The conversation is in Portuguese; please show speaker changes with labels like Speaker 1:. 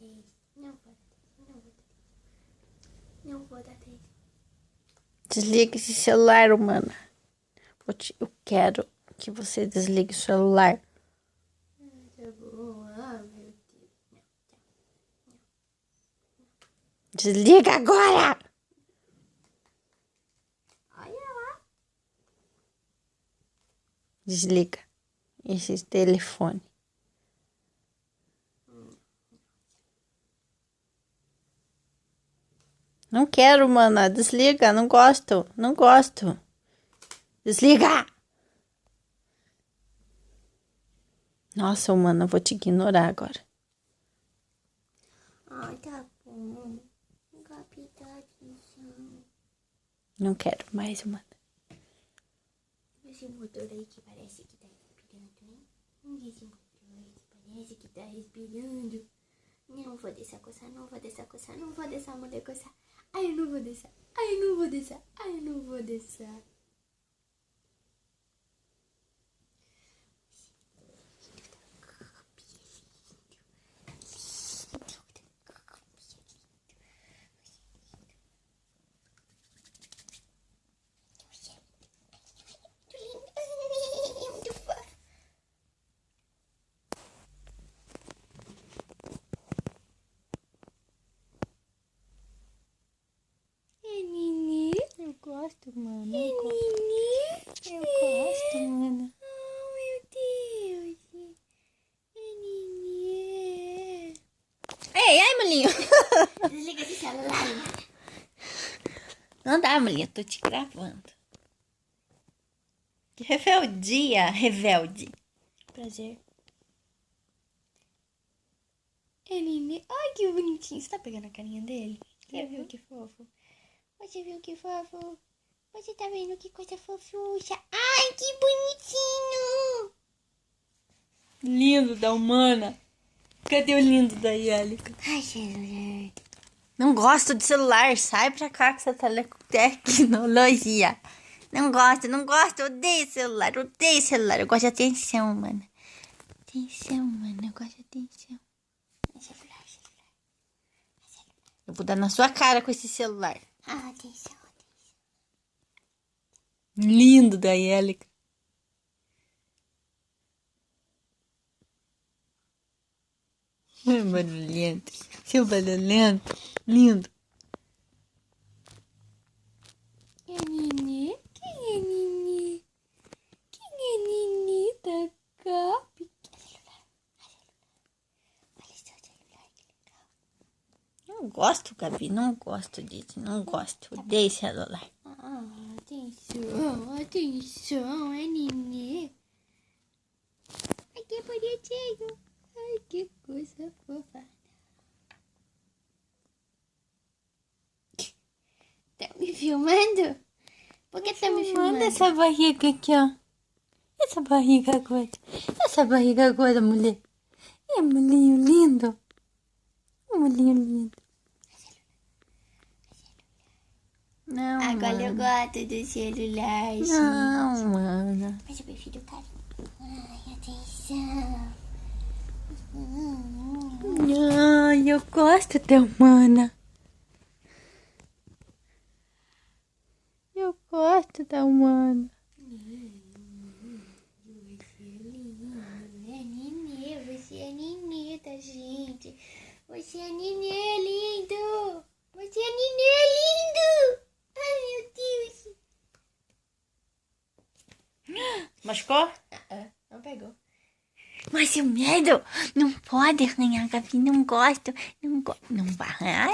Speaker 1: 10. Não vou dar 10. Não vou dar 10.
Speaker 2: Desliga esse celular, humana. Eu quero que você desligue o celular.
Speaker 1: Tá bom. Ah, meu Deus. Não.
Speaker 2: Desliga agora!
Speaker 1: Olha lá.
Speaker 2: Desliga esse telefone. Não quero, mana. Desliga. Não gosto. Não gosto. Desliga! Nossa, humana, eu vou te ignorar agora.
Speaker 1: Ai, tá bom. Capitão atenção.
Speaker 2: Não quero mais, humana.
Speaker 1: Esse motor aí que parece que tá respirando, hein? Esse motor aí que parece que tá respirando. Não vou deixar coçar, não vou deixar coçar, não vou deixar a mulher coçar. Ai, eu não vou deixar. Ai, eu não vou deixar. Ai, eu não vou deixar.
Speaker 2: Eu gosto, mano. Eu gosto, mano.
Speaker 1: Oh, meu Deus. Nenê.
Speaker 2: Ei, ai, molinho.
Speaker 1: Desliga esse celular.
Speaker 2: Não dá, molinho. Eu tô te gravando. Que rebeldia, rebelde.
Speaker 1: Prazer. Nenê. Ai, que bonitinho. Você tá pegando a carinha dele? Você viu que fofo? Você viu que fofo? Você tá vendo que coisa fofucha? Ai, que bonitinho!
Speaker 2: Lindo da humana. Cadê o lindo da Yélica?
Speaker 1: Ai, celular.
Speaker 2: Não gosto de celular. Sai pra cá com essa tecnologia. Não gosto. Odeio celular. Eu gosto de atenção, mano. Atenção, mano. Eu gosto de atenção.
Speaker 1: Celular.
Speaker 2: Eu vou dar na sua cara com esse celular.
Speaker 1: Ah, atenção.
Speaker 2: Lindo da Yélica. Barulhento. Seu barulhento. Lindo.
Speaker 1: É Nenê? Quem é Nenê? Quem é Nenê da Gabi? Olha seu celular, que legal.
Speaker 2: Não gosto, Gabi. Não gosto disso. Não gosto. Odeio celular.
Speaker 1: Ah, atenção, é Nenê. Ai, que bonitinho. Ai, que coisa fofa. Tá me filmando? Por que tá me filmando?
Speaker 2: Manda essa barriga aqui, ó. Essa barriga agora, mulher. É molinho lindo. Molinho lindo. Não,
Speaker 1: Agora eu
Speaker 2: mano.
Speaker 1: gosto do celular, gente.
Speaker 2: Não, mano.
Speaker 1: Mas eu prefiro o carinho. Ai, atenção.
Speaker 2: Ai, eu gosto da humana. Eu gosto da humana.
Speaker 1: Você é Nenê, tá, gente? Você é Nenê lindo. Você é Nenê lindo. Ai, meu Deus.
Speaker 2: Machucou?
Speaker 1: Não pegou.
Speaker 2: Mas o medo não pode arranhar, Gabi. Não gosto. Não vai arranhar,